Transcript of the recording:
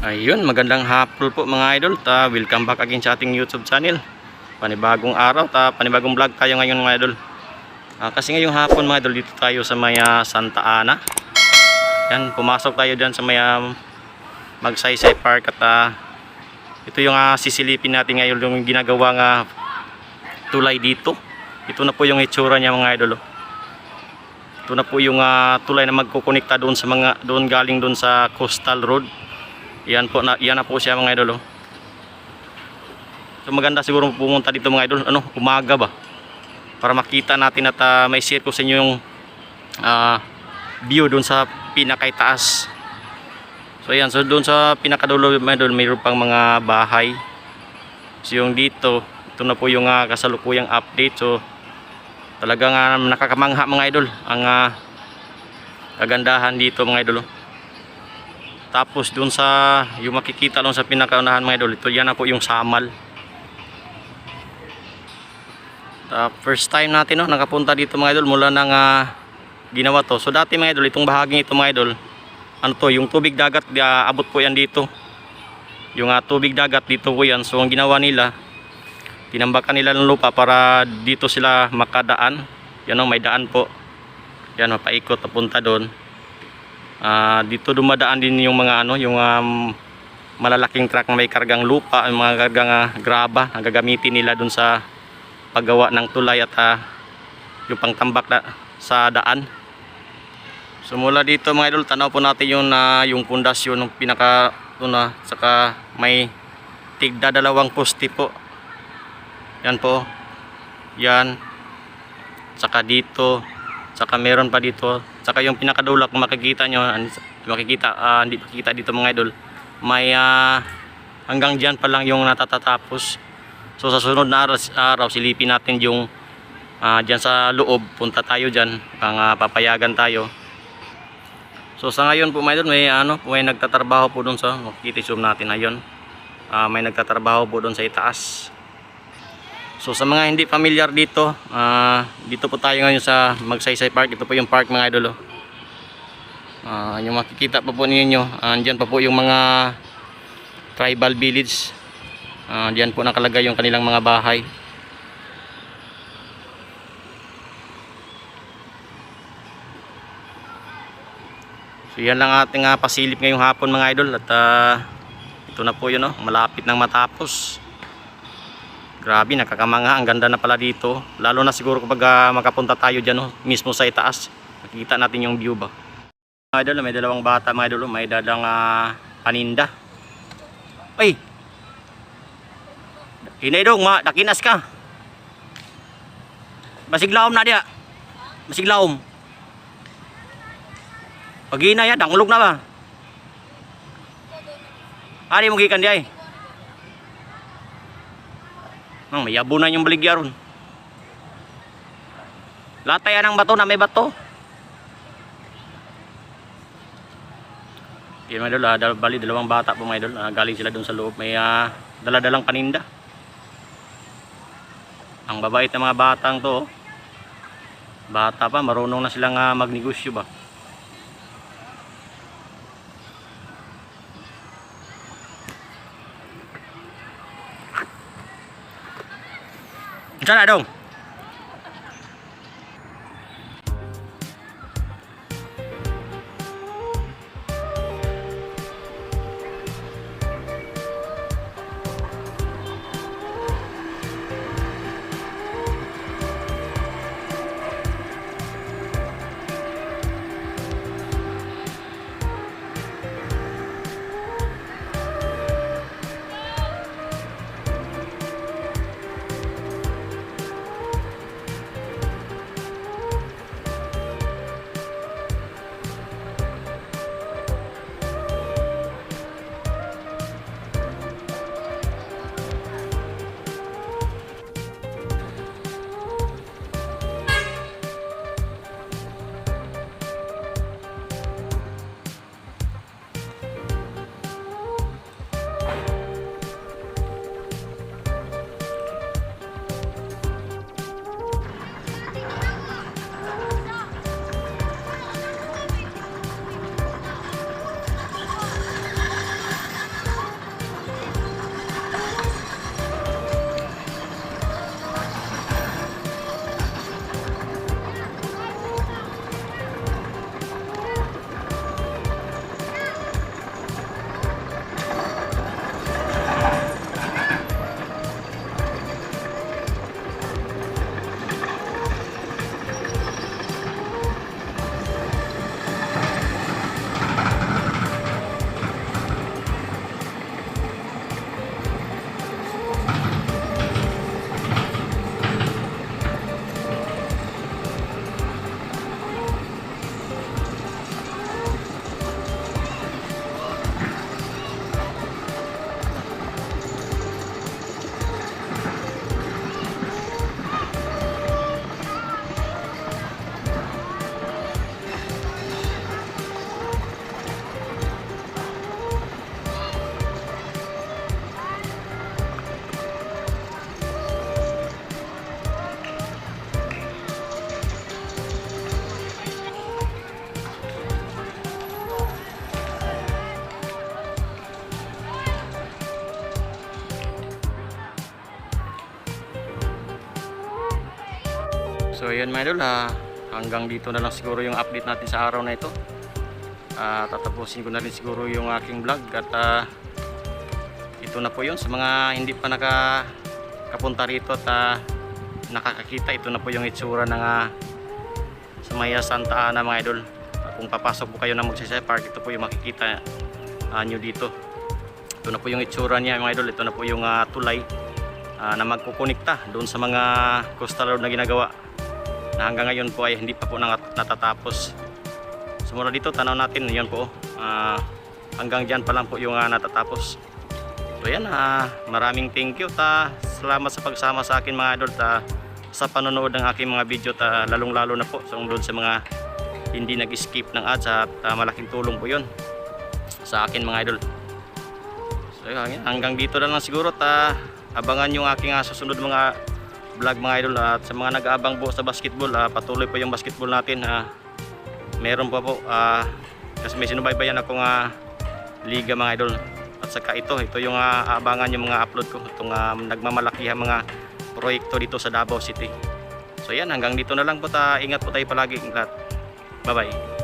Ayun, magandang hapon po mga idol. Welcome back again sa ating YouTube channel. Panibagong araw, panibagong vlog tayo ngayon mga idol. Kasi ngayong hapon mga idol, dito tayo sa Maya Santa Ana. Yan, pumasok tayo dyan sa Maya Magsaysay Park at ito yung sisilipin natin ngayon, yung ginagawang tulay dito. Ito na po yung itsura niya mga idol. Ito na po yung tulay na magkukonekta doon sa mga galing doon sa Coastal Road. Yan na po siya mga idol. So maganda siguro pumunta dito mga idol, umaga ba? Para makita natin at may share ko sa inyo yung view doon sa pinakaitaas. So ayan, so doon sa pinakadulo mga idol, mayroon pang mga bahay. So yung dito, ito na po yung kasalukuyang update. So talagang nakakamangha mga idol ang kagandahan dito mga idol. Tapos dun sa yung makikita lang sa pinakaunahan mga idol, ito yan na po yung samal. First time natin nakapunta dito mga idol mula nang ginawa to. So dati mga idol, itong bahaging ito mga idol, yung tubig dagat, abot po yan dito. Yung tubig dagat dito po yan. So ang ginawa nila, tinambakan nila ng lupa para dito sila makadaan. Yan may daan po. Yan mapaikot papunta doon. Dito dumadaan din yung mga yung malalaking truck na may kargang lupa, yung mga kargang graba na gagamitin nila dun sa paggawa ng tulay at yung pangtambak sa daan. So mula dito mga idol, tanaw po natin yung pundasyon ng pinaka saka may tigda dalawang poste po. Yan po. Yan. Saka dito, saka meron pa dito. Saka yung pinakadulak kung makikita nyo, hindi makikita dito mga idol, may hanggang dyan pa lang yung natatatapos. So sa sunod na araw silipin natin yung dyan sa loob, punta tayo dyan, papayagan tayo. So sa ngayon po mga idol, may nagtatrabaho po doon sa, makikita zoom natin ayun, may nagtatrabaho po doon sa itaas. So sa mga hindi familiar dito, dito po tayo ngayon sa Magsaysay Park. Ito po yung park mga idol. Yung makikita pa po ninyo, andyan pa po yung mga tribal village. Diyan po nakalagay yung kanilang mga bahay. So yan lang ating pasilip ngayong hapon mga idol. At ito na po yun, malapit nang matapos. Grabe, nakakamangha, ang ganda na pala dito. Lalo na siguro kapag makapunta tayo dyan mismo sa itaas, makikita natin yung view ba. Mga idol, may dalawang bata mga idol, may dalang paninda. Ay! Hinaydong, nakinas ka. Basiglawom na dia. Basiglawom. Pag hinay dangulog na ba? Ari mo gikan di ay. May yabunan yung baligya ron. Latay ng bato na may bato. Yan mga idol, bali dalawang bata po mga idol. Galing sila doon sa loob. May daladalang paninda. Ang babait na mga batang to. Bata pa, marunong na silang magnegosyo ba. Sana dong. So yun mga idol, hanggang dito na lang siguro yung update natin sa araw na ito. Tatapusin ko na rin siguro yung aking vlog at ito na po yun sa mga hindi pa nakapunta rito at nakakakita. Ito na po yung itsura ng sa Maya Santa Ana mga idol. Kung papasok po kayo ng Magsaysay Park, ito po yung makikita nyo dito. Ito na po yung itsura niya mga idol. Ito na po yung tulay na magkukunikta doon sa mga coastal road na ginagawa na hanggang ngayon po ay hindi pa po natatapos. Sumula dito tanaw natin, yan po hanggang dyan pa lang po yung natatapos. So yan, maraming thank you, salamat sa pagsama sa akin mga idol, sa panonood ng aking mga video, lalong lalo na po doon sa mga hindi nag-skip ng ads at malaking tulong po yun sa akin mga idol. So yan, hanggang dito na lang siguro, abangan yung aking susunod mga vlog mga idol, at sa mga nag-aabang po sa basketball, patuloy po yung basketball natin. Meron pa po kasi may sinubaybayan akong liga mga idol, at saka ito yung aabangan yung mga upload ko, itong nagmamalakihang mga proyekto dito sa Davao City. So yan, hanggang dito na lang po, ingat po tayo palagi lahat. Bye bye.